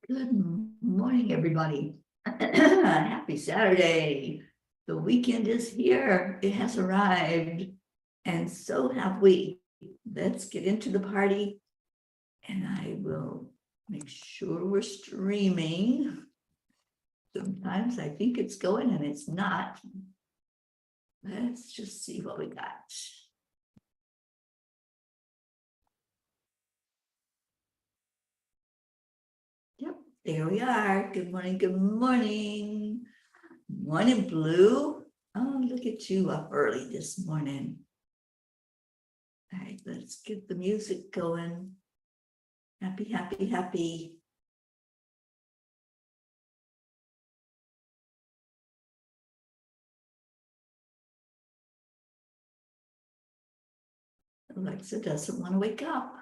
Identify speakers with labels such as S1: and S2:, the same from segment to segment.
S1: Good morning, everybody. Happy Saturday. The weekend is here. It has arrived, and so have we. Let's get into the party, and I will make sure we're streaming. Sometimes I think it's going and it's not. Let's just see what we got. Yep, there we are. Good morning, good morning. Morning, Blue. Oh, look at you up early this morning. All right, let's get the music going. Happy, happy, happy. Alexa doesn't want to wake up.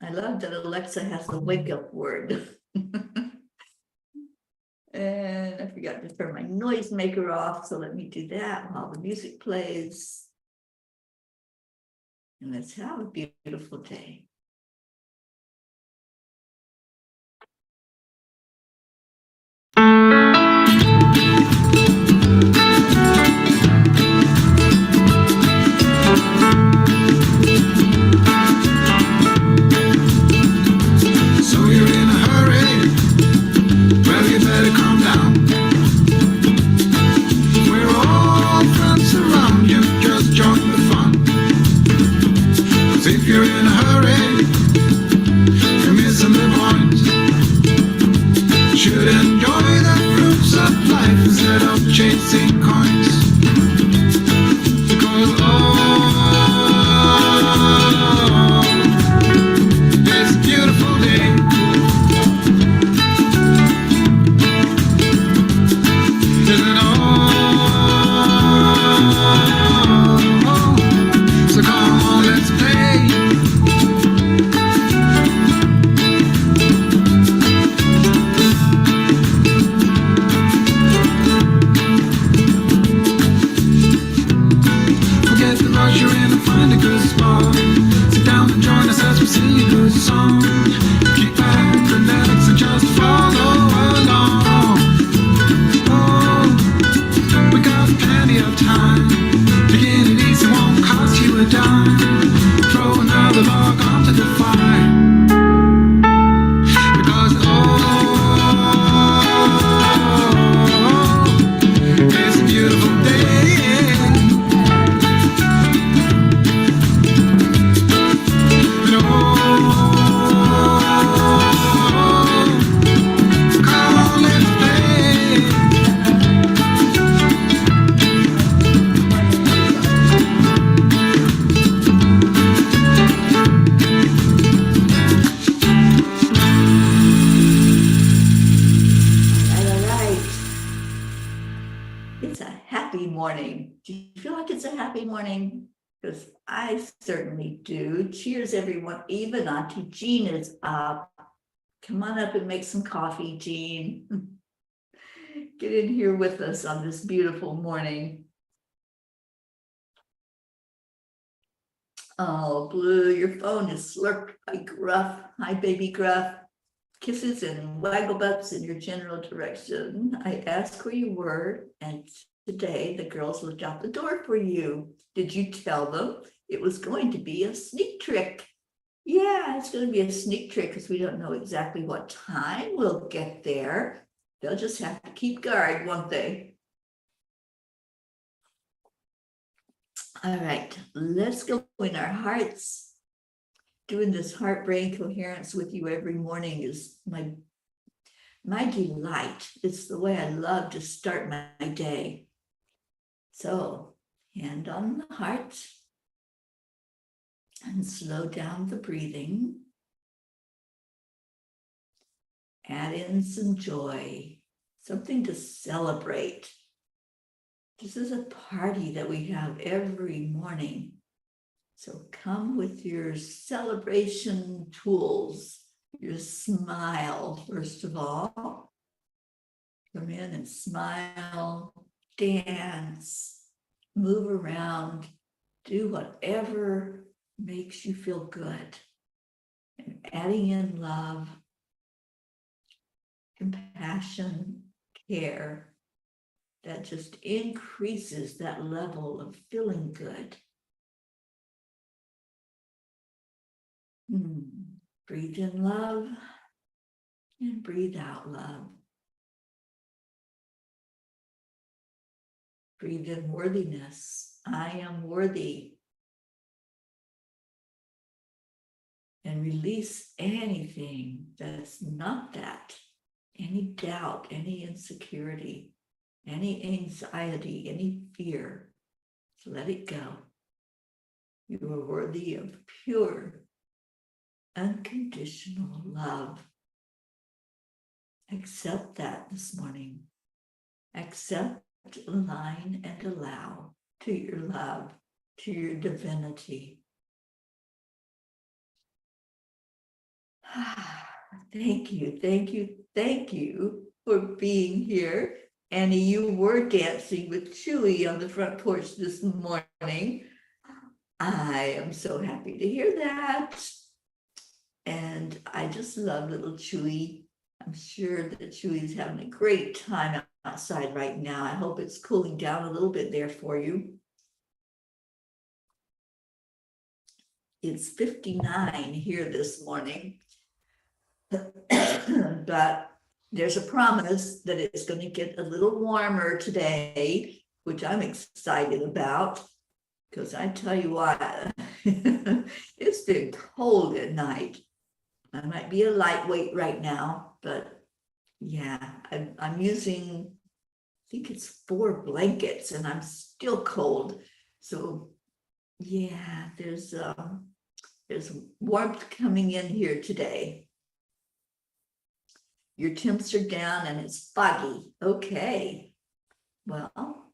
S1: I love that Alexa has the wake up word. And I forgot to turn my noisemaker off, so let me do that while the music plays. And let's have a beautiful day.
S2: So you're in a hurry? Well, you better calm down. We're all friends around you, just join the fun. 'Cause if you're in a hurry, you're missing the point. Should enjoy the fruits of life instead of chasing coins. Because it's a beautiful day. Isn't it all? So come on, let's play. Forget the rush you're in and find a good spot. Sit down and join us as we sing a good song. Keep back, relax, and just follow along. Oh, we got plenty of time. Taking it easy won't cost you a dime. Throw another log onto the fire. Because it's a beautiful day. And come on, let's play.
S1: All right. It's a happy morning. Do you feel like it's a happy morning? Because I certainly do. Cheers, everyone. Even Auntie Jean is up. Come on up and make some coffee, Jean. Get in here with us on this beautiful morning. Oh, Blue, your phone is slurped by Gruff. Hi, baby Gruff. Kisses and waggle butts in your general direction. I asked where you were, and today the girls looked out the door for you. Did you tell them it was going to be a sneak trick? Yeah, it's going to be a sneak trick because we don't know exactly what time we'll get there. They'll just have to keep guard, won't they? All right, let's go in our hearts. Doing this heart brain coherence with you every morning is my delight. It's the way I love to start my day. So, hand on the heart and slow down the breathing. Add in some joy, something to celebrate. This is a party that we have every morning. So come with your celebration tools, your smile, first of all. Come in and smile, dance, move around, do whatever makes you feel good. And adding in love, compassion, care that just increases that level of feeling good. Breathe in love and breathe out love. Breathe in worthiness. I am worthy. And release anything that's not that, any doubt, any insecurity, any anxiety, any fear. So let it go. You are worthy of pure, unconditional love. Accept that this morning. Accept, align, and allow to your love, to your divinity. Thank you, thank you, thank you for being here. Annie, you were dancing with Chewy on the front porch this morning. I am so happy to hear that. And I just love little Chewy. I'm sure that Chewy's having a great time outside right now. I hope it's cooling down a little bit there for you. It's 59 here this morning. But there's a promise that it's going to get a little warmer today, which I'm excited about, because I tell you what, it's been cold at night. I might be a lightweight right now, but yeah, I'm using, I think it's 4 blankets and I'm still cold. So yeah, there's warmth coming in here today. Your temps are down and it's foggy. Okay. Well,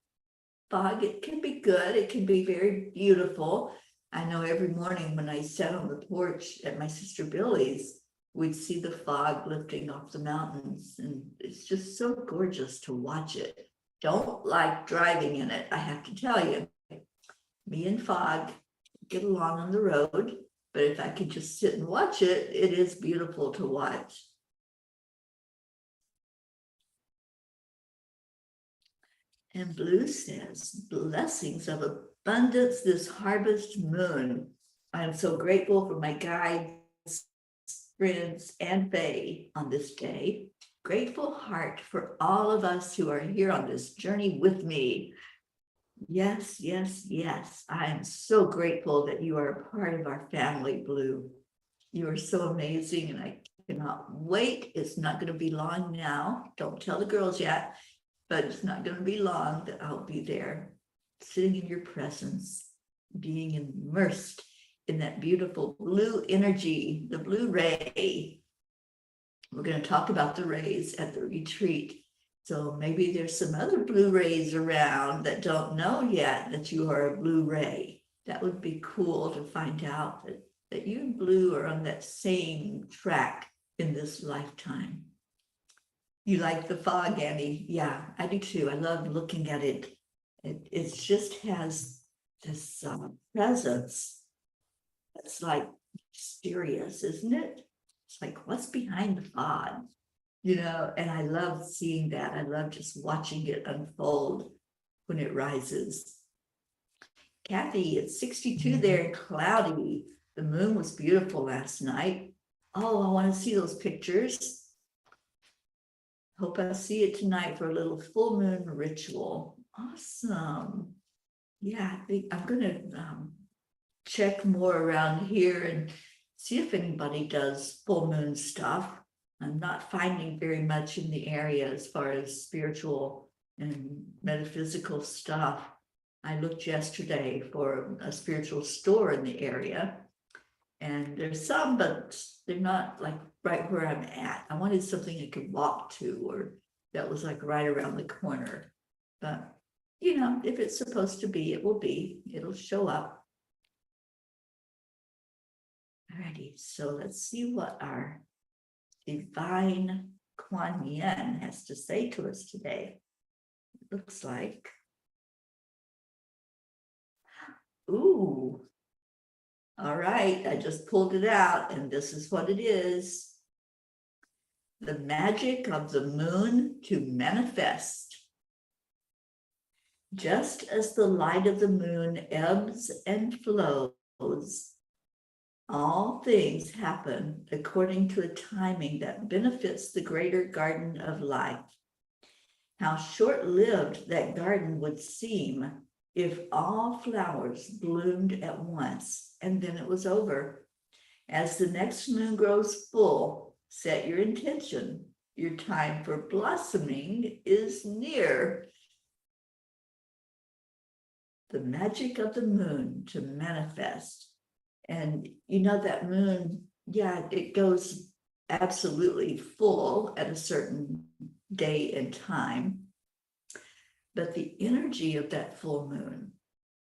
S1: fog, it can be good. It can be very beautiful. I know every morning when I sat on the porch at my sister Billy's, we'd see the fog lifting off the mountains, and it's just so gorgeous to watch it. Don't like driving in it, I have to tell you. Me and fog get along on the road, but if I could just sit and watch it, it is beautiful to watch. And Blue says, blessings of abundance this harvest moon. I am so grateful for my guides, friends, and Faye on this day. Grateful heart for all of us who are here on this journey with me. Yes, yes, yes. I am so grateful that you are a part of our family, Blue. You are so amazing, and I cannot wait. It's not going to be long now. Don't tell the girls yet. But it's not going to be long that I'll be there, sitting in your presence, being immersed in that beautiful blue energy, the blue ray. We're going to talk about the rays at the retreat. So maybe there's some other blue rays around that don't know yet that you are a blue ray. That would be cool to find out that you and Blue are on that same track in this lifetime. You like the fog, Annie? Yeah, I do too. I love looking at it. It just has this presence. It's like mysterious, isn't it? It's like, what's behind the fog? You know, and I love seeing that. I love just watching it unfold when it rises. Kathy, it's 62 there and cloudy. The moon was beautiful last night. Oh, I want to see those pictures. Hope I see it tonight for a little full moon ritual. Awesome. Yeah, I think I'm going to check more around here and see if anybody does full moon stuff. I'm not finding very much in the area as far as spiritual and metaphysical stuff. I looked yesterday for a spiritual store in the area, and there's some, but they're not like right where I'm at. I wanted something I could walk to, or that was like right around the corner. But, you know, if it's supposed to be, it will be. It'll show up. Alrighty, so let's see what our divine Kuan Yin has to say to us today. It looks like, ooh. All right, I just pulled it out, and this is what it is. the magic of the moon to manifest. Just as the light of the moon ebbs and flows, all things happen according to a timing that benefits the greater garden of life. How short-lived that garden would seem if all flowers bloomed at once, and then it was over. As the next moon grows full, set your intention. Your time for blossoming is near. The magic of the moon to manifest. And you know that moon, yeah, it goes absolutely full at a certain day and time. But the energy of that full moon,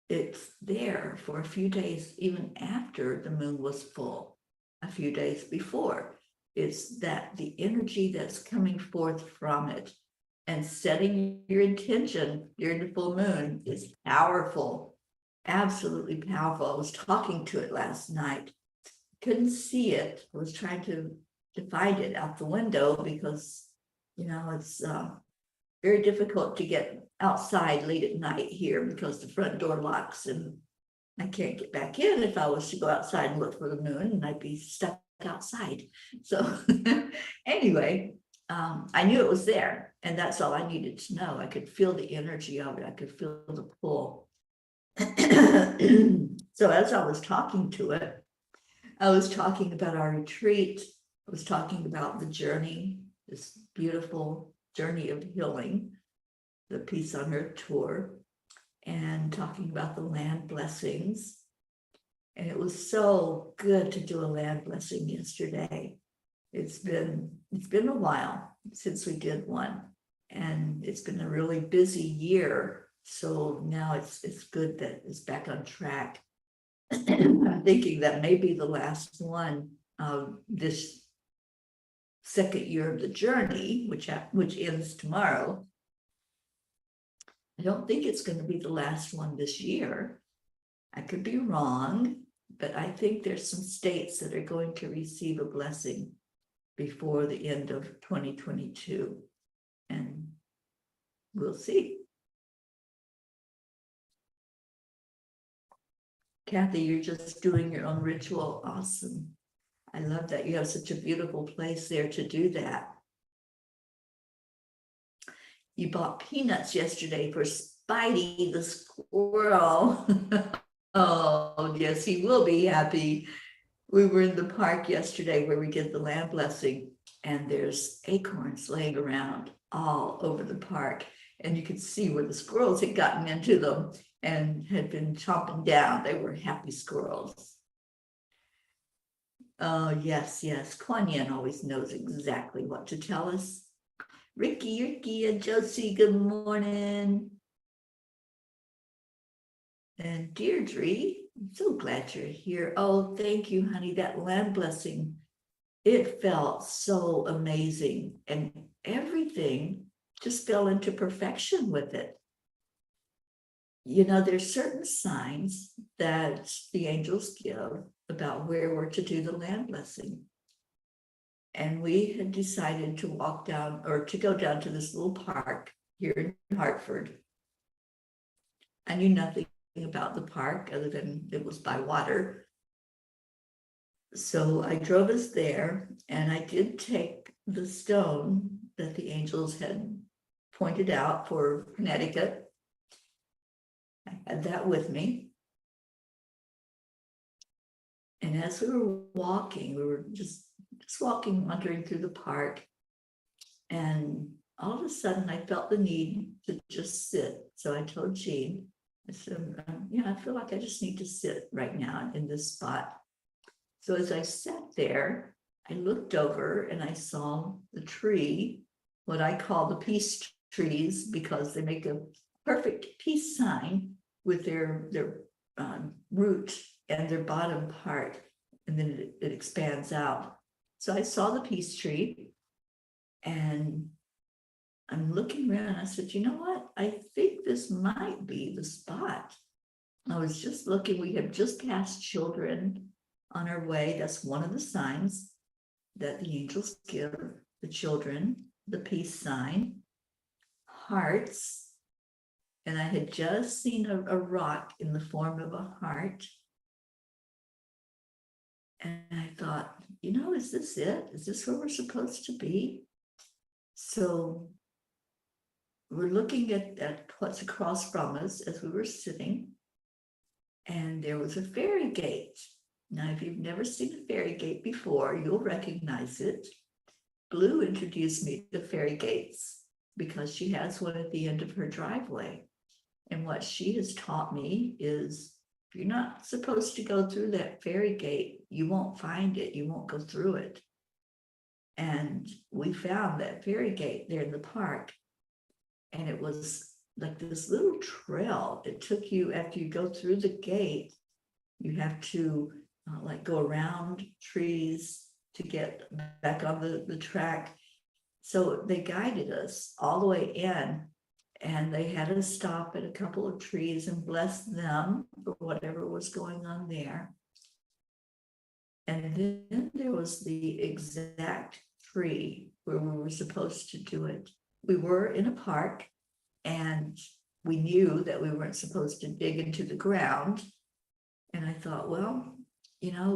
S1: it's there for a few days, even after the moon was full, a few days before. It's that the energy that's coming forth from it and setting your intention during the full moon is powerful, absolutely powerful. I was talking to it last night, couldn't see it. I was trying to find it out the window because, you know, it's very difficult to get outside late at night here because the front door locks and I can't get back in. If I was to go outside and look for the moon, and I'd be stuck outside. So anyway, I knew it was there, and that's all I needed to know. I could feel the energy of it. I could feel the pull. So as I was talking to it, I was talking about our retreat. I was talking about the journey, this beautiful journey of healing, the Peace on Earth tour, and talking about the land blessings. And it was so good to do a land blessing yesterday. It's been a while since we did one, and it's been a really busy year. So now it's good that it's back on track. I'm thinking that may be the last one of this second year of the journey, which ends tomorrow. I don't think it's going to be the last one this year. I could be wrong, but I think there's some states that are going to receive a blessing before the end of 2022, and we'll see. Kathy, you're just doing your own ritual. Awesome. I love that you have such a beautiful place there to do that. You bought peanuts yesterday for Spidey the squirrel. Oh, yes, he will be happy. We were in the park yesterday where we did the land blessing, and there's acorns laying around all over the park. And you could see where the squirrels had gotten into them and had been chomping down. They were happy squirrels. Oh, yes, yes. Kuan Yin always knows exactly what to tell us. Ricky and Josie, good morning. And Deirdre, I'm so glad you're here. Oh, thank you, honey. That land blessing, it felt so amazing. And everything just fell into perfection with it. You know, there's certain signs that the angels give about where we're to do the land blessing. And we had decided to walk down or to go down to this little park here in Hartford. I knew nothing about the park other than it was by water. So I drove us there, and I did take the stone that the angels had pointed out for Connecticut. I had that with me. And as we were walking, we were just walking, wandering through the park. And all of a sudden, I felt the need to just sit. So I told Jean, I said, I feel like I just need to sit right now in this spot. So as I sat there, I looked over and I saw the tree, what I call the peace trees, because they make a perfect peace sign with their root and their bottom part, and then it expands out. So I saw the peace tree, and I'm looking around. I said, you know what? I think this might be the spot. I was just looking. We have just passed children on our way. That's one of the signs that the angels give. the children, the peace sign, hearts, and I had just seen a rock in the form of a heart. And I thought, is this it? Is this where we're supposed to be? So we're looking at what's across from us as we were sitting, and there was a fairy gate. Now, if you've never seen a fairy gate before, you'll recognize it. Blue introduced me to fairy gates because she has one at the end of her driveway. And what she has taught me is, if you're not supposed to go through that fairy gate, you won't find it, you won't go through it. And we found that fairy gate there in the park. And it was like this little trail. It took you, after you go through the gate, you have to go around trees to get back on the track. So they guided us all the way in, and they had us stop at a couple of trees and bless them for whatever was going on there. And then there was the exact tree where we were supposed to do it. We were in a park, and we knew that we weren't supposed to dig into the ground. And I thought, well,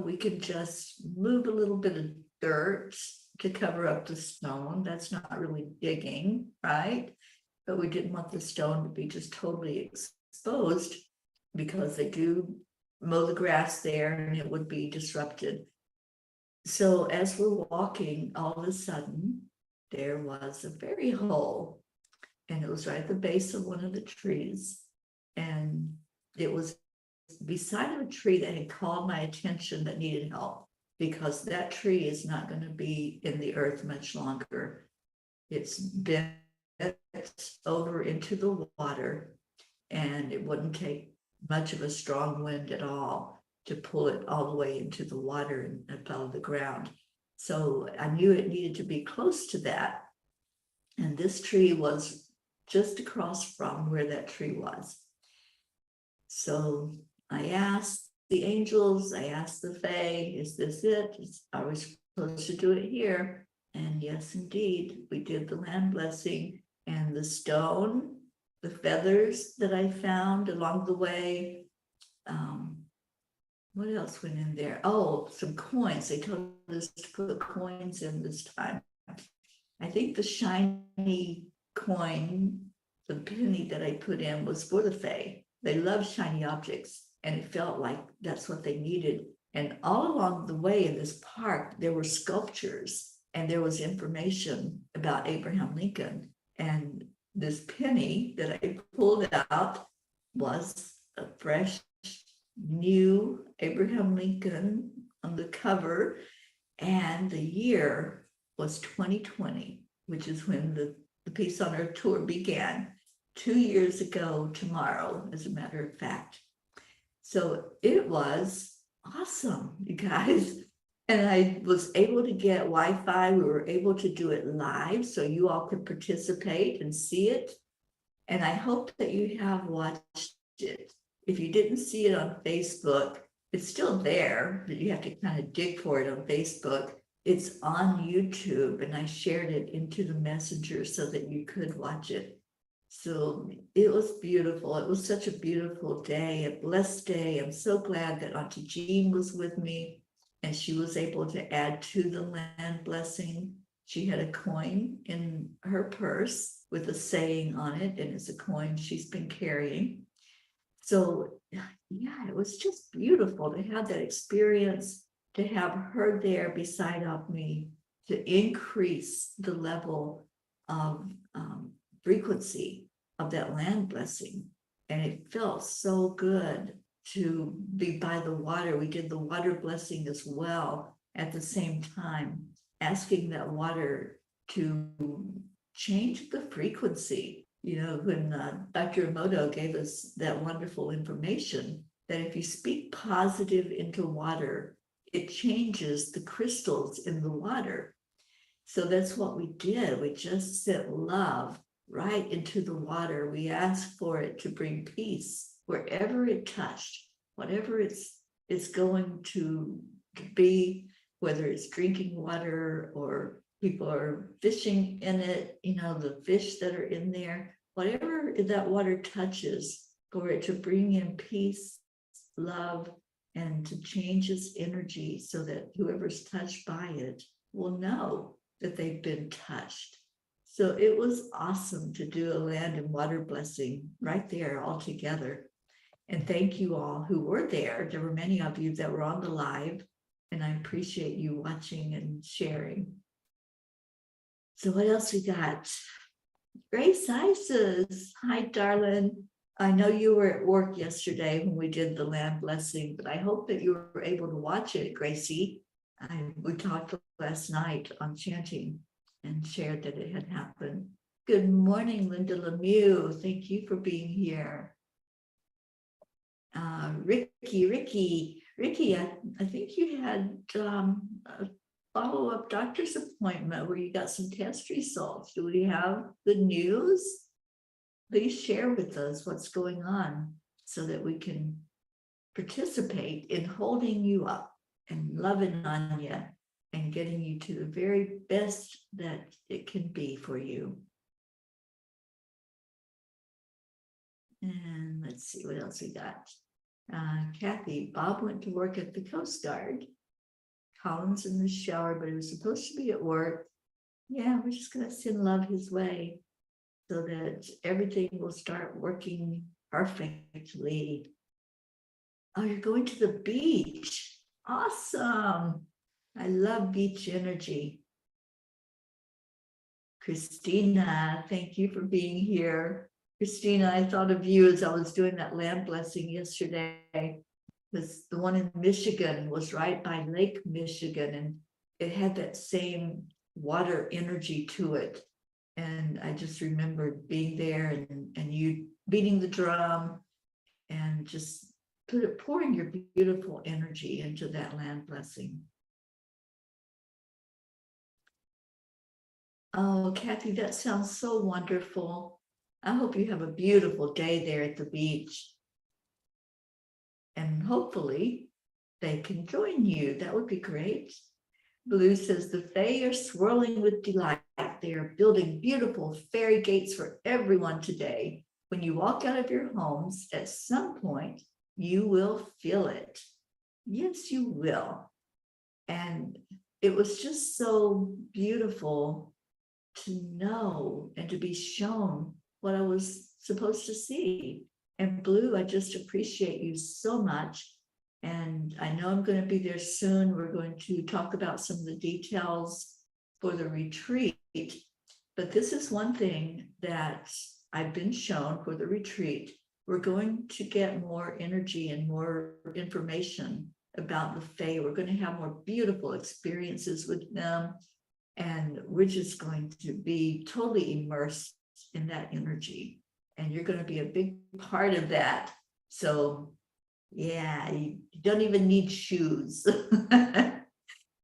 S1: we could just move a little bit of dirt to cover up the stone. That's not really digging, right? But we didn't want the stone to be just totally exposed, because they do mow the grass there and it would be disrupted. So as we're walking, all of a sudden, there was a fairy hole, and it was right at the base of one of the trees. And it was beside a tree that had called my attention that needed help, because that tree is not going to be in the earth much longer. It's bent over into the water, and it wouldn't take much of a strong wind at all to pull it all the way into the water and above the ground. So I knew it needed to be close to that. And this tree was just across from where that tree was. So I asked the angels, I asked the Fae, is this it? Are we supposed to do it here? And yes, indeed, we did the land blessing. And the stone, the feathers that I found along the way, what else went in there? Oh, some coins. They told us to put coins in this time. I think the shiny coin, the penny that I put in, was for the Fae. They love shiny objects, and it felt like that's what they needed. And all along the way in this park, there were sculptures, and there was information about Abraham Lincoln. And this penny that I pulled out was a fresh, new Abraham Lincoln on the cover, and the year was 2020, which is when the Peace on Earth tour began, 2 years ago tomorrow, as a matter of fact. So it was awesome, you guys. And I was able to get Wi-Fi. We were able to do it live, so you all could participate and see it. And I hope that you have watched it. If you didn't see it on Facebook, it's still there, but you have to kind of dig for it on Facebook. It's on YouTube, and I shared it into the messenger so that you could watch it. So it was beautiful. It was such a beautiful day, a blessed day. I'm so glad that Auntie Jean was with me, and she was able to add to the land blessing. She had a coin in her purse with a saying on it, and it's a coin she's been carrying. So yeah, it was just beautiful to have that experience, to have her there beside of me, to increase the level of frequency of that land blessing. And it felt so good to be by the water. We did the water blessing as well at the same time, asking that water to change the frequency. When Dr. Emoto gave us that wonderful information, that if you speak positive into water, it changes the crystals in the water. So that's what we did. We just sent love right into the water. We asked for it to bring peace wherever it touched, whatever it's going to be, whether it's drinking water or People are fishing in it, the fish that are in there, whatever that water touches, for it to bring in peace, love, and to change its energy so that whoever's touched by it will know that they've been touched. So it was awesome to do a land and water blessing right there all together. And thank you all who were there. There were many of you that were on the live, and I appreciate you watching and sharing. So what else we got? Grace Isis. Hi, darling. I know you were at work yesterday when we did the land blessing, but I hope that you were able to watch it, Gracie. We talked last night on chanting and shared that it had happened. Good morning, Linda Lemieux. Thank you for being here. Ricky, I think you had a follow-up doctor's appointment where you got some test results. Do we have the news? Please share with us what's going on so that we can participate in holding you up and loving on you and getting you to the very best that it can be for you. And let's see what else we got. Kathy, Bob went to work at the Coast Guard. Colin's in the shower, but he was supposed to be at work. Yeah, we're just going to send love his way so that everything will start working perfectly. Oh, you're going to the beach. Awesome. I love beach energy. Christina, thank you for being here. Christina, I thought of you as I was doing that land blessing yesterday. Because the one in Michigan was right by Lake Michigan, and it had that same water energy to it. And I just remembered being there and you beating the drum and just pouring your beautiful energy into that land blessing. Oh, Kathy, that sounds so wonderful. I hope you have a beautiful day there at the beach. And hopefully they can join you. That would be great. Blue says the Fae are swirling with delight. They are building beautiful fairy gates for everyone today. When you walk out of your homes, at some point, you will feel it. Yes, you will. And it was just so beautiful to know and to be shown what I was supposed to see. And Blue, I just appreciate you so much. And I know I'm going to be there soon. We're going to talk about some of the details for the retreat. But this is one thing that I've been shown for the retreat. We're going to get more energy and more information about the Fae. We're going to have more beautiful experiences with them. And we're just going to be totally immersed in that energy. And you're going to be a big part of that. So yeah, you don't even need shoes.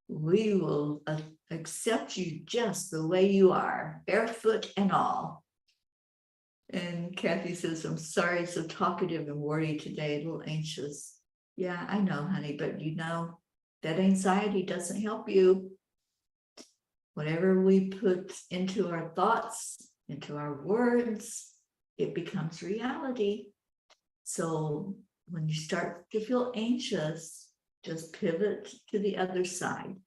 S1: We will accept you just the way you are, barefoot and all. And Kathy says, I'm sorry, so talkative and worried today, a little anxious. Yeah, I know, honey, but you know, that anxiety doesn't help you. Whatever we put into our thoughts, into our words, it becomes reality. So when you start to feel anxious, just pivot to the other side,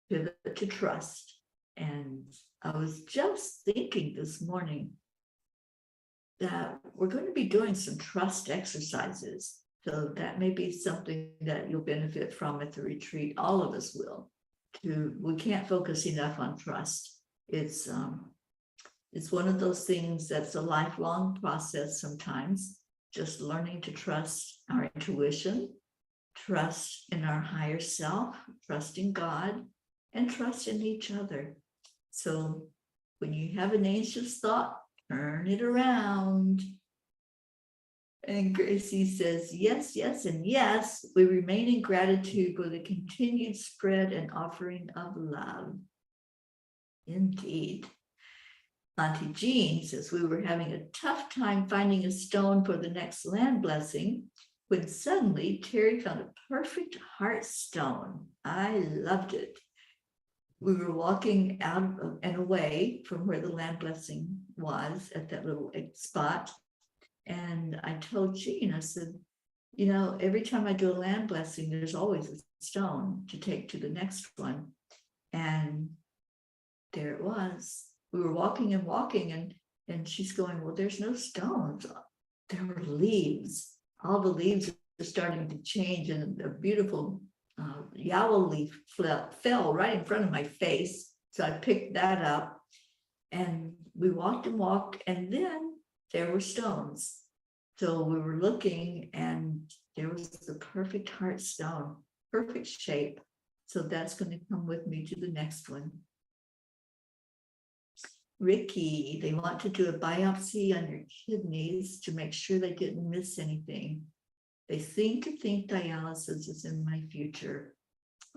S1: pivot to trust. And I was just thinking this morning that we're going to be doing some trust exercises. So that may be something that you'll benefit from at the retreat. All of us will. We can't focus enough on trust. It's one of those things that's a lifelong process sometimes, just learning to trust our intuition, trust in our higher self, trust in God, and trust in each other. So when you have an anxious thought, turn it around. And Gracie says, yes, yes, and yes, we remain in gratitude for the continued spread and offering of love. Indeed. Auntie Jean says, we were having a tough time finding a stone for the next land blessing when suddenly Teri found a perfect heart stone. I loved it. we were walking out and away from where the land blessing was at that little spot. And I told Jean, I said, you know, every time I do a land blessing, there's always a stone to take to the next one. And there it was. We were walking and walking, and she's going, well, there's no stones. There were leaves. All the leaves are starting to change, and a beautiful yellow leaf fell right in front of my face. So I picked that up, and we walked and walked, and then there were stones. So we were looking, and there was the perfect heart stone, perfect shape. So that's going to come with me to the next one. Ricky, they want to do a biopsy on your kidneys to make sure they didn't miss anything. They seem to think dialysis is in my future.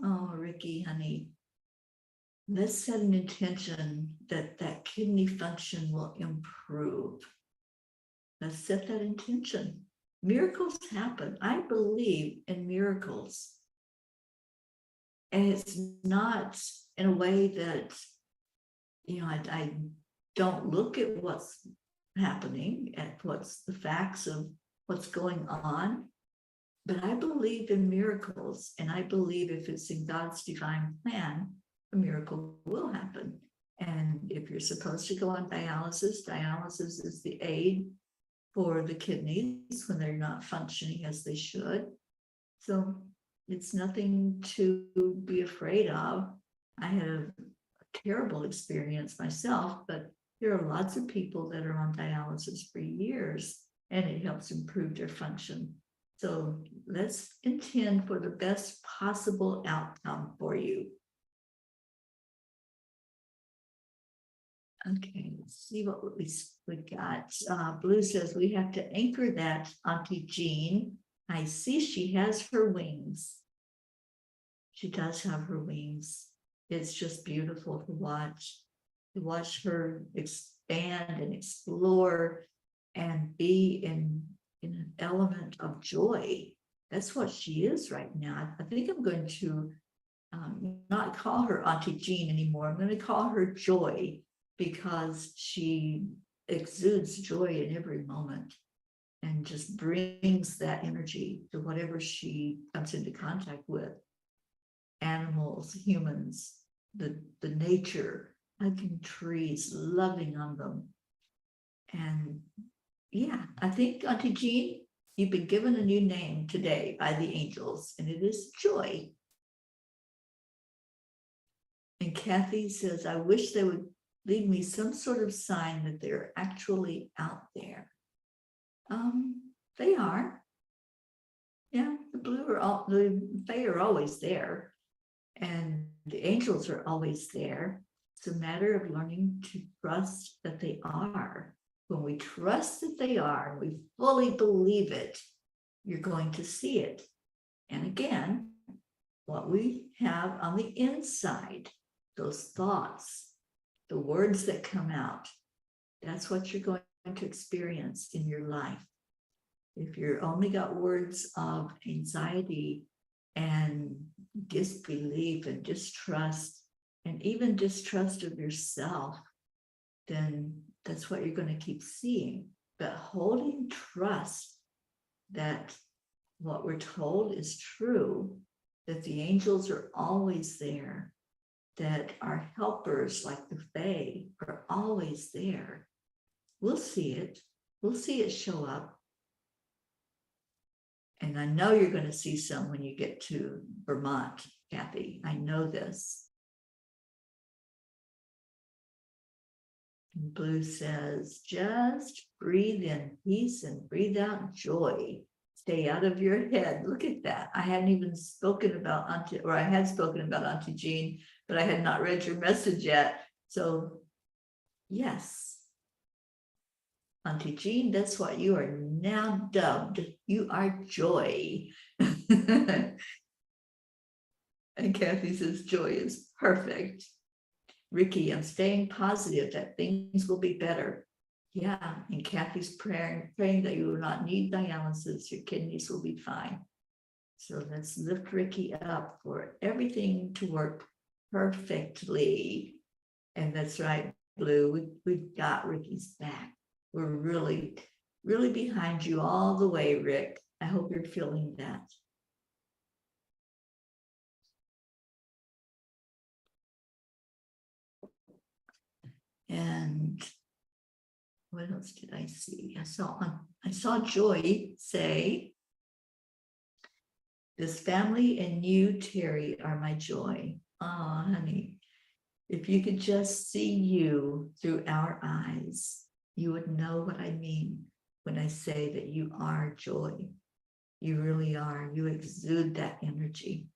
S1: Oh, Ricky, honey, let's set an intention that that kidney function will improve. Let's set that intention. Miracles happen. I believe in miracles. And it's not in a way that, you know, I don't look at what's happening, at what's the facts of what's going on, but I believe in miracles, and I believe if it's in God's divine plan, a miracle will happen. And if you're supposed to go on dialysis, dialysis is the aid for the kidneys when they're not functioning as they should. So it's nothing to be afraid of. I had a terrible experience myself, but there are lots of people that are on dialysis for years, and it helps improve their function. So let's intend for the best possible outcome for you. Okay, let's see what we got. Blue says we have to anchor that, Auntie Jean. I see she has her wings. She does have her wings. It's just beautiful to watch her expand and explore and be in an element of joy. That's what she is right now. I think I'm going to not call her Auntie Jean anymore. I'm going to call her Joy, because she exudes joy in every moment and just brings that energy to whatever she comes into contact with. Animals, humans, the nature, hugging trees, loving on them. And yeah, I think, Auntie Jean, you've been given a new name today by the angels, and it is Joy. And Kathy says, I wish they would leave me some sort of sign that they're actually out there. They are. Yeah, the blue are all, the Fae are always there, and the angels are always there. It's a matter of learning to trust that they are. When we trust that they are, and we fully believe it, you're going to see it. And again, what we have on the inside, those thoughts, the words that come out, that's what you're going to experience in your life. If you're only got words of anxiety and disbelief and distrust, and even distrust of yourself, then that's what you're going to keep seeing. But holding trust that what we're told is true, that the angels are always there, that our helpers like the Fae are always there. We'll see it. We'll see it show up. And I know you're going to see some when you get to Vermont, Kathy. I know this. And Blue says, just breathe in peace and breathe out joy. Stay out of your head. Look at that. I hadn't even spoken about Auntie, or I had spoken about Auntie Jean, but I had not read your message yet. So yes, Auntie Jean, that's what you are now dubbed. You are Joy. And Kathy says, joy is perfect. Ricky, I'm staying positive that things will be better. Yeah, and Kathy's praying that you will not need dialysis. Your kidneys will be fine. So let's lift Ricky up for everything to work perfectly. And that's right, Blue. We've got Ricky's back. We're really, really behind you all the way, Rick. I hope you're feeling that. And what else did I see? I saw Joy say, "This family and you, Teri, are my joy." Oh, honey, if you could just see you through our eyes, you would know what I mean when I say that you are joy. You really are. You exude that energy.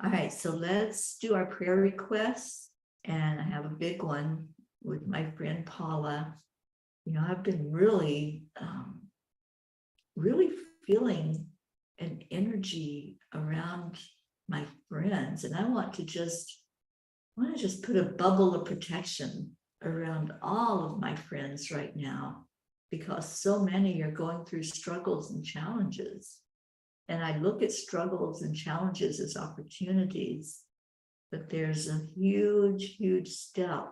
S1: All right, so let's do our prayer requests. And I have a big one with my friend Paula. You know, I've been really, really feeling an energy around my friends, and I want to just put a bubble of protection around all of my friends right now, because so many are going through struggles and challenges. And I look at struggles and challenges as opportunities, but there's a huge, huge step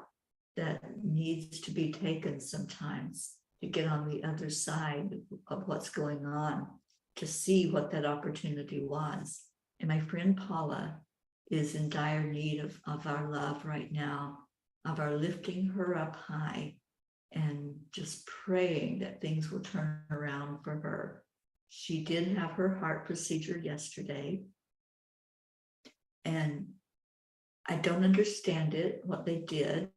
S1: that needs to be taken sometimes to get on the other side of what's going on, to see what that opportunity was. And my friend Paula is in dire need of our love right now, of our lifting her up high and just praying that things will turn around for her. She did have her heart procedure yesterday, and I don't understand it, what they did,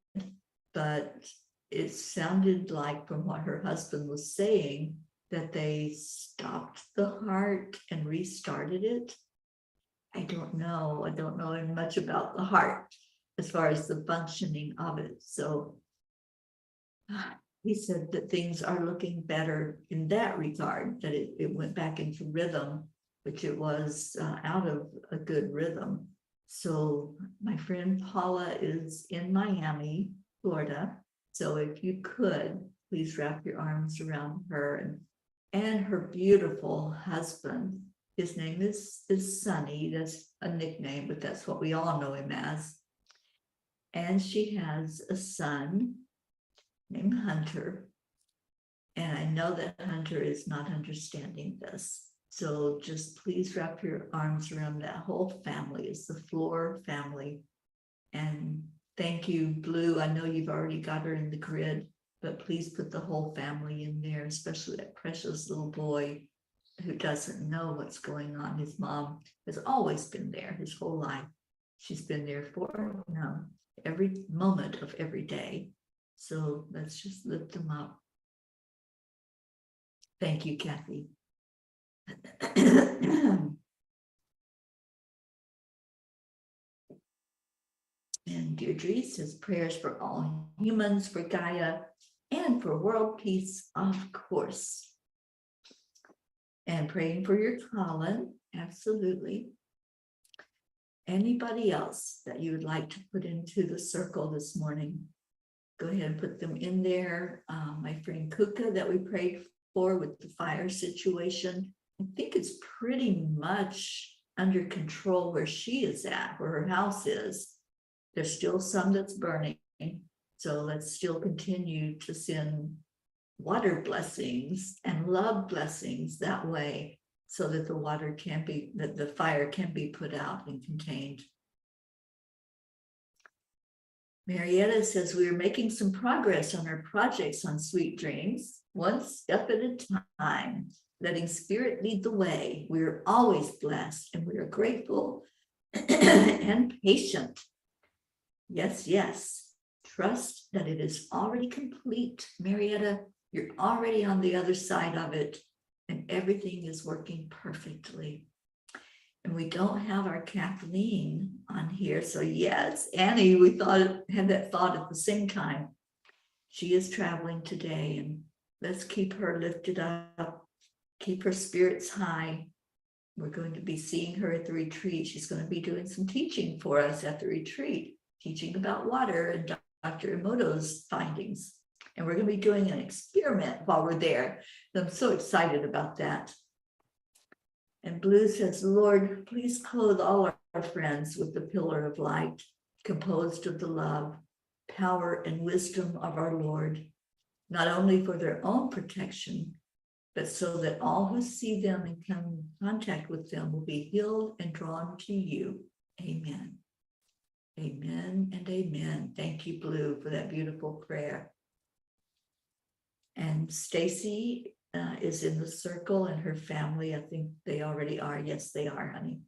S1: but it sounded like, from what her husband was saying, that they stopped the heart and restarted it. I don't know much about the heart as far as the functioning of it. So he said that things are looking better in that regard, that it went back into rhythm, which it was out of a good rhythm. So my friend Paula is in Miami, Florida. So if you could, please wrap your arms around her and her beautiful husband. His name is Sonny. That's a nickname, but that's what we all know him as. And she has a son named Hunter. And I know that Hunter is not understanding this. So just please wrap your arms around that whole family. It's the Floor family. And thank you, Blue. I know you've already got her in the grid, but please put the whole family in there, especially that precious little boy who doesn't know what's going on. His mom has always been there his whole life. She's been there for him every moment of every day. So let's just lift them up. Thank you, Kathy. And Deirdre says prayers for all humans, for Gaia, and for world peace, of course. And praying for your Colin, absolutely. Anybody else that you would like to put into the circle this morning, go ahead and put them in there. My friend Kuka that we prayed for with the fire situation, I think it's pretty much under control where she is at, where her house is. There's still some that's burning, so let's still continue to send water blessings and love blessings that way, so that the fire can be put out and contained. Marietta says we are making some progress on our projects on Sweet Dreams, one step at a time, letting Spirit lead the way. We are always blessed, and we are grateful and patient. Yes, yes. Trust that it is already complete, Marietta. You're already on the other side of it, and everything is working perfectly. And we don't have our Kathleen on here. So yes, Annie, we had that thought at the same time. She is traveling today, and let's keep her lifted up, keep her spirits high. We're going to be seeing her at the retreat. She's going to be doing some teaching for us at the retreat, teaching about water and Dr. Emoto's findings. And we're going to be doing an experiment while we're there. I'm so excited about that. And Blue says, Lord, please clothe all friends with the pillar of light, composed of the love, power, and wisdom of our Lord, not only for their own protection, but so that all who see them and come in contact with them will be healed and drawn to you. Amen. Amen and amen. Thank you, Blue, for that beautiful prayer. And Stacy is in the circle, and her family, I think they already are. Yes, they are, honey.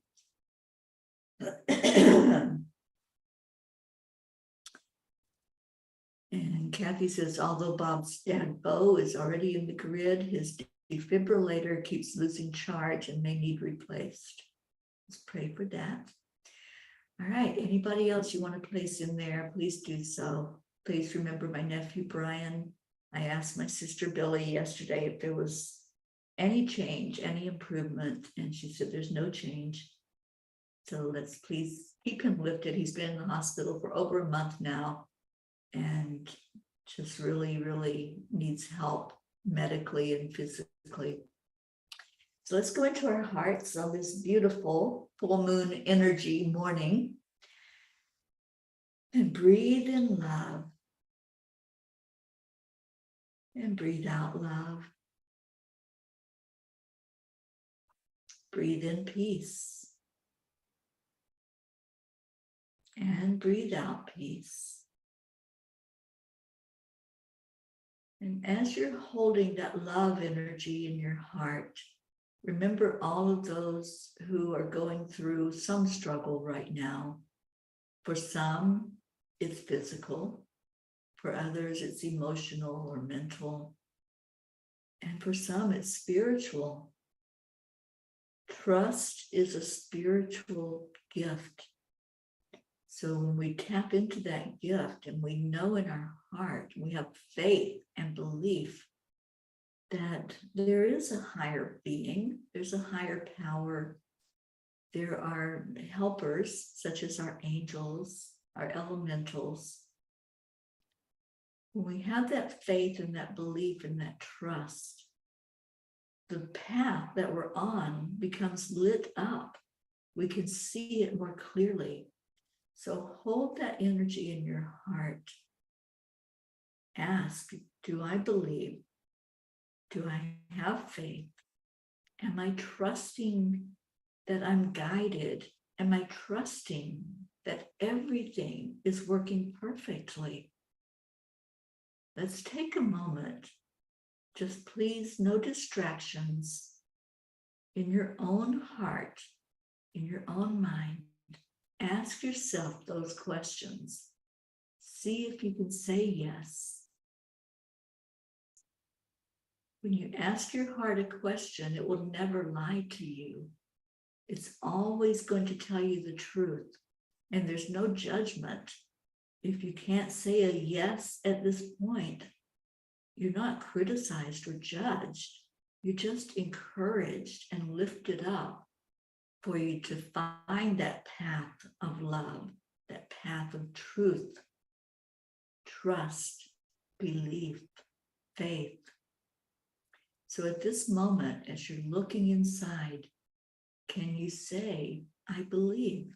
S1: And Kathy says, although Bob's dad, Bo, is already in the grid, his defibrillator keeps losing charge and may need replaced. Let's pray for that. All right, anybody else you want to place in there, please do so. Please remember my nephew, Brian. I asked my sister, Billy, yesterday if there was any change, any improvement, and she said there's no change. So let's please keep him lifted. He's been in the hospital for over a month now and just really, really needs help medically and physically. So let's go into our hearts on this beautiful full moon energy morning and breathe in love and breathe out love. Breathe in peace and breathe out peace. And as you're holding that love energy in your heart, remember all of those who are going through some struggle right now. For some, it's physical. For others, it's emotional or mental. And for some, it's spiritual. Trust is a spiritual gift. So when we tap into that gift and we know in our heart, we have faith and belief that there is a higher being, there's a higher power. There are helpers such as our angels, our elementals. When we have that faith and that belief and that trust, the path that we're on becomes lit up. We can see it more clearly. So hold that energy in your heart. Ask, do I believe? Do I have faith? Am I trusting that I'm guided? Am I trusting that everything is working perfectly? Let's take a moment. Just please, no distractions. In your own heart, in your own mind, ask yourself those questions. See if you can say yes. When you ask your heart a question, it will never lie to you. It's always going to tell you the truth. And there's no judgment. If you can't say a yes at this point, you're not criticized or judged. You're just encouraged and lifted up for you to find that path of love, that path of truth, trust, belief, faith. So at this moment, as you're looking inside, can you say, I believe?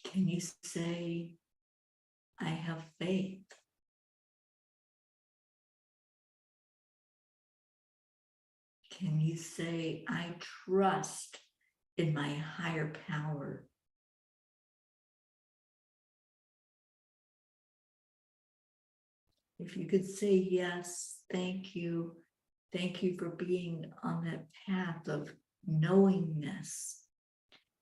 S1: Can you say, I have faith? Can you say, I trust in my higher power? If you could say yes, thank you. Thank you for being on that path of knowingness.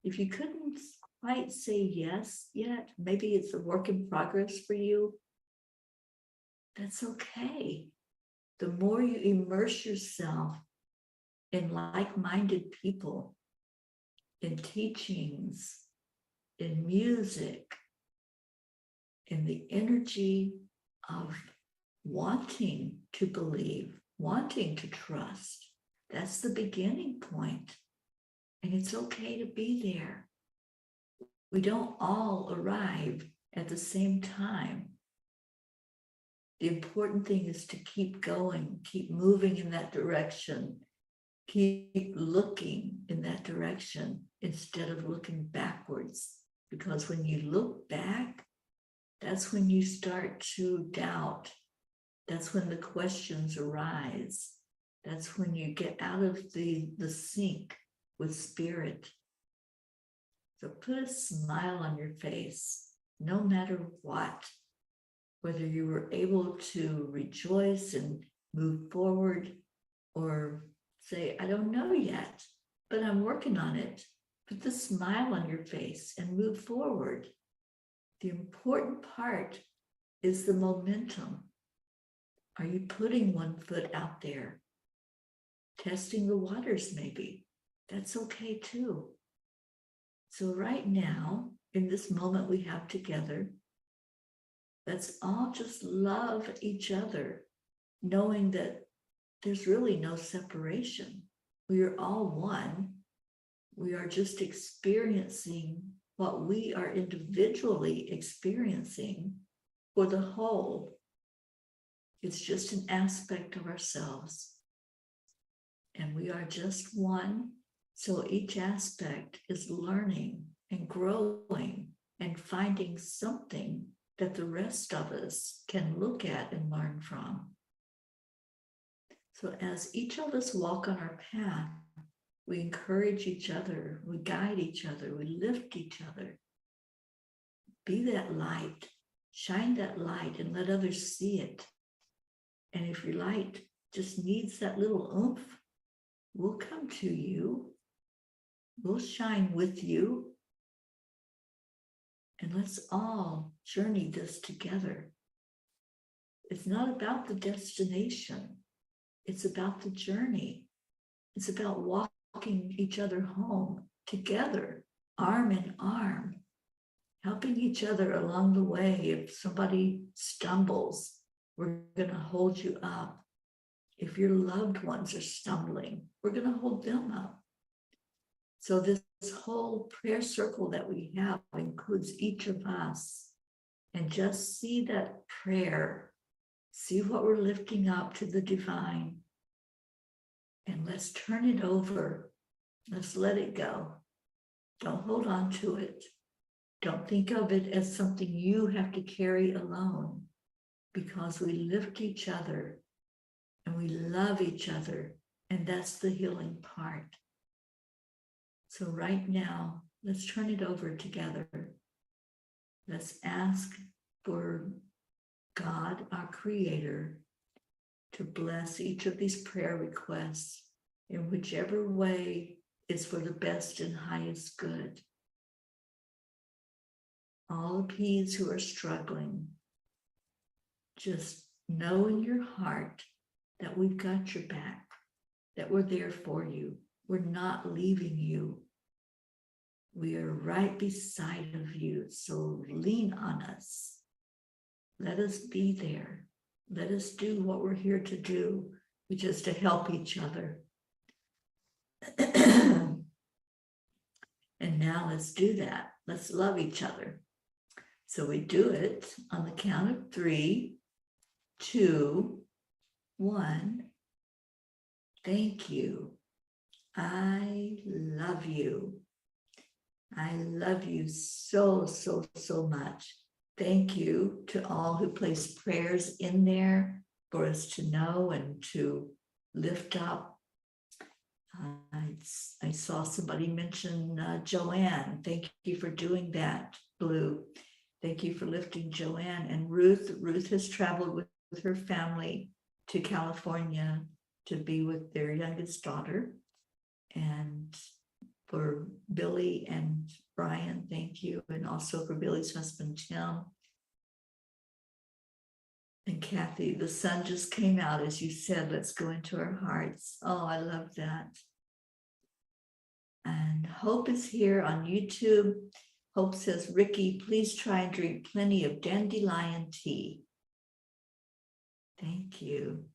S1: If you couldn't quite say yes yet, maybe it's a work in progress for you. That's okay. The more you immerse yourself in like-minded people, in teachings, in music, in the energy of wanting to believe, wanting to trust, that's the beginning point. And it's okay to be there. We don't all arrive at the same time. The important thing is to keep going, keep moving in that direction, Keep looking in that direction instead of looking backwards. Because when you look back, that's when you start to doubt. That's when the questions arise. That's when you get out of the sync with spirit. So put a smile on your face, no matter what, whether you were able to rejoice and move forward or say, I don't know yet, but I'm working on it. Put the smile on your face and move forward. The important part is the momentum. Are you putting one foot out there? Testing the waters, maybe. That's okay too. So right now, in this moment we have together, let's all just love each other, knowing that there's really no separation. We are all one. We are just experiencing what we are individually experiencing for the whole. It's just an aspect of ourselves. And we are just one. So each aspect is learning and growing and finding something that the rest of us can look at and learn from. So as each of us walk on our path, we encourage each other, we guide each other, we lift each other. Be that light, shine that light and let others see it. And if your light just needs that little oomph, we'll come to you, we'll shine with you, and let's all journey this together. It's not about the destination. It's about the journey. It's about walking each other home together, arm in arm, helping each other along the way. If somebody stumbles, we're going to hold you up. If your loved ones are stumbling, we're going to hold them up. So this whole prayer circle that we have includes each of us. And just see that prayer. See what we're lifting up to the divine. And let's turn it over. Let's let it go. Don't hold on to it. Don't think of it as something you have to carry alone, because we lift each other and we love each other. And that's the healing part. So right now, let's turn it over together. Let's ask for God, our Creator, to bless each of these prayer requests in whichever way is for the best and highest good. All of these who are struggling, just know in your heart that we've got your back, that we're there for you. We're not leaving you. We are right beside of you, so lean on us. Let us be there. Let us do what we're here to do, which is to help each other. And now let's do that. Let's love each other. So we do it on the count of 3, 2, 1. Thank you. I love you. I love you so, so, so much. Thank you to all who placed prayers in there for us to know and to lift up. I saw somebody mention Joanne. Thank you for doing that, Blue. Thank you for lifting Joanne. And Ruth. Ruth has traveled with her family to California to be with their youngest daughter. And for Billy and Brian, thank you. And also for Billy's husband, Tim. And Kathy, the sun just came out, as you said, let's go into our hearts. Oh, I love that. And Hope is here on YouTube. Hope says, Ricky, please try and drink plenty of dandelion tea. Thank you.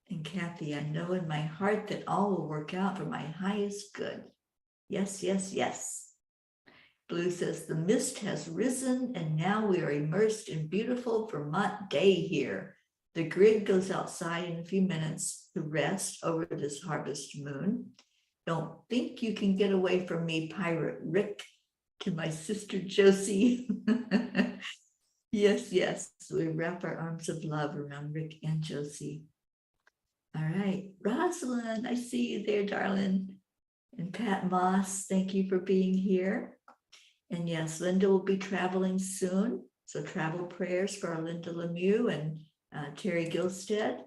S1: And Kathy, I know in my heart that all will work out for my highest good. Yes, yes, yes. Blue says, the mist has risen and now we are immersed in beautiful Vermont day here. The grid goes outside in a few minutes to rest over this harvest moon. Don't think you can get away from me, Pirate Rick, to my sister Josie. Yes, yes, we wrap our arms of love around Rick and Josie. All right, Rosalind, I see you there, darling. And Pat Moss, thank you for being here. And yes, Linda will be traveling soon. So travel prayers for our Linda Lemieux and Terry Gilstead.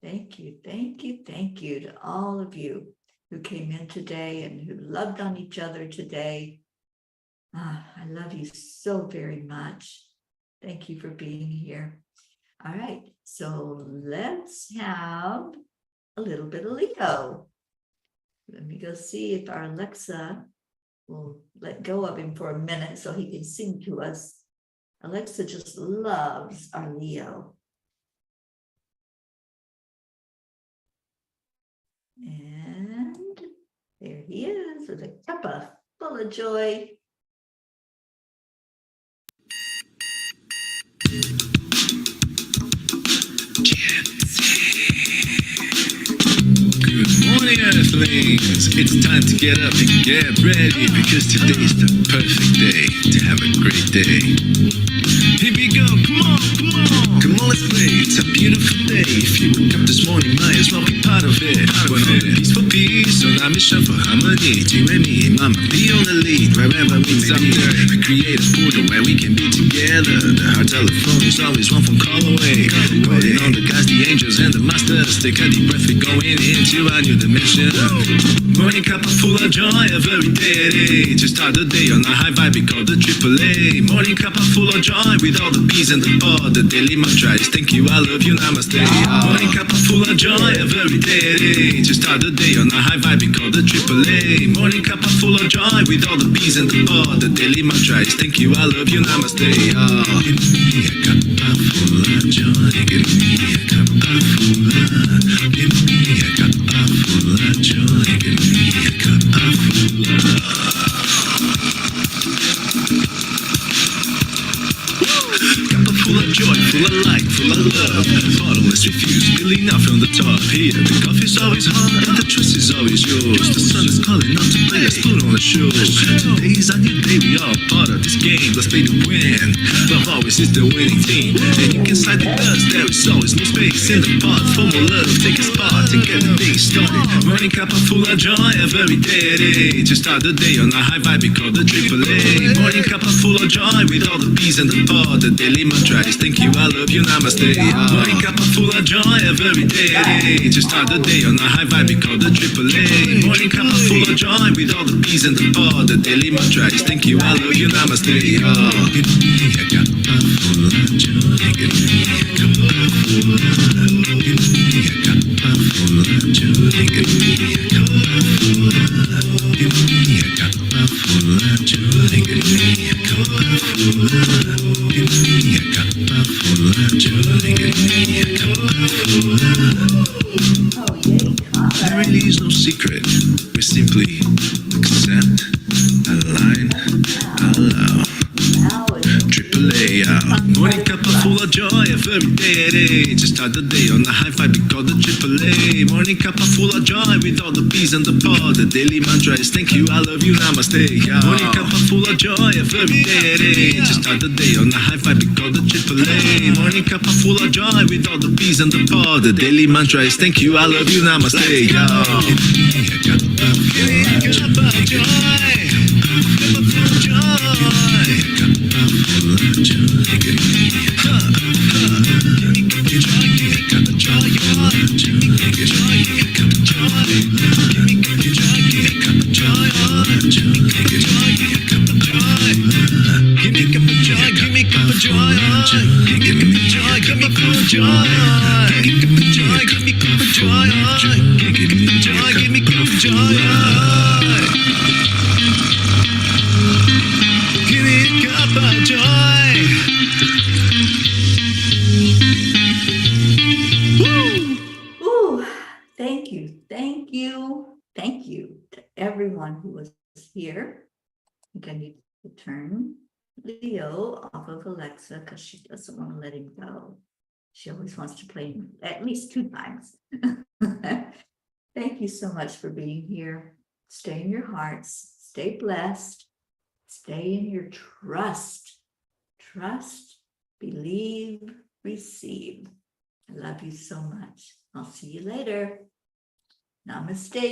S1: Thank you, thank you, thank you to all of you who came in today and who loved on each other today. I love you so very much. Thank you for being here. All right, so let's have a little bit of Leo. Let me go see if our Alexa will let go of him for a minute so he can sing to us. Alexa just loves our Leo. And there he is with a Cuppa Fulla Joy.
S2: Good morning, Earthlings. It's time to get up and get ready because today's the perfect day to have a great day. Here we go, come on, come on. Come on, let's play. It's a beautiful day. If you woke up this morning, might as well be part of it. We're on a peaceful peace, on our mission for harmony. You and me, mama, be on the lead wherever we may be. We create a portal where we can be together. The heart telephone is always one phone call away. Calling on the guys, the angels, and the masters. Take a deep breath, we're going into a new dimension. Morning Cuppa Fulla Joy, every day. To start the day on a high vibe, we call the AAA. Morning Cuppa Fulla Joy, with all the bees and the pod. The daily mantra is thank you, I love you, namaste. Morning Cuppa Fulla Joy, every day. To start the day on a high vibe, we call the AAA. Morning Cuppa Fulla Joy, with all the bees and the pod. The daily mantra is thank you, I love you, namaste. Give me a cuppa full of joy. Give me a cuppa full of. Give me a cuppa full of joy. Give me a cuppa full of. Cuppa full of joy, full of light, full of love. Bottomless refuse, spilling out from the top. Here, the coffee's always hot and the choice is always yours. The sun is calling out to play, let's put on a show. Today is a new day, we are part of this game. Let's play to win. Love always is the winning team. And you can side with us, there is always no space in the pot. For more love, take a spot and get the day started. Morning Cuppa Fulla Joy, every day. To start the day on a high vibe, we call the AAA. Morning Cuppa Fulla Joy, with all the bees and the pod. The daily mantra is thank you, I love you, namaste. Morning Cuppa Fulla Joy, every day. To start the day on a high vibe, we call the AAA. Morning Cuppa Fulla Joy, with all the bees and the pod. The daily mantra is thank you, I love you, namaste. Give me a cuppa full of joy. Give me a cuppa full of. Give me a cuppa full of joy. Give me a cuppa full of. Give me a cuppa full of joy. Give me a cuppa full of. Give me a cuppa full of joy. Give me a cuppa full of.
S1: Oh, yay,
S2: There really is no secret. We simply accept, align, allow. AAA, Morning Cuppa Fulla Joy, every day. To start the day on a high vibe, we call the AAA. Morning Cuppa Fulla Joy, with all the bees and the pod. The daily mantra is thank you, I love you, namaste. Morning Cuppa Fulla Joy, every day. To start the day on a high vibe, we call the AAA. Morning Cuppa Fulla Joy, with all the bees and the pod. The daily mantra is thank you, I love you, namaste. Give me a cuppa full of joy. Cuppa full of joy. Cuppa full of joy. Give me a cuppa full of joy. Give me a cuppa joy. Give me a joy. Give me a cuppa joy. Give me a cuppa joy. Give me a cuppa joy. Give me a joy. Give me a cuppa joy. Give me a cuppa joy. Give me a cuppa joy. Give me joy. Give me cuppa joy. Give me cuppa joy. Give me cuppa joy. Give me joy. Give me cuppa joy. Give me a cuppa joy.
S1: Ooh, thank you, thank you, thank you to everyone who was here. I think I need to turn Leo off of Alexa because she doesn't want to let him go. She always wants to play at least 2 times. Thank you so much for being here. Stay in your hearts, stay blessed, stay in your trust. Trust, believe, receive. I love you so much. I'll see you later. Namaste.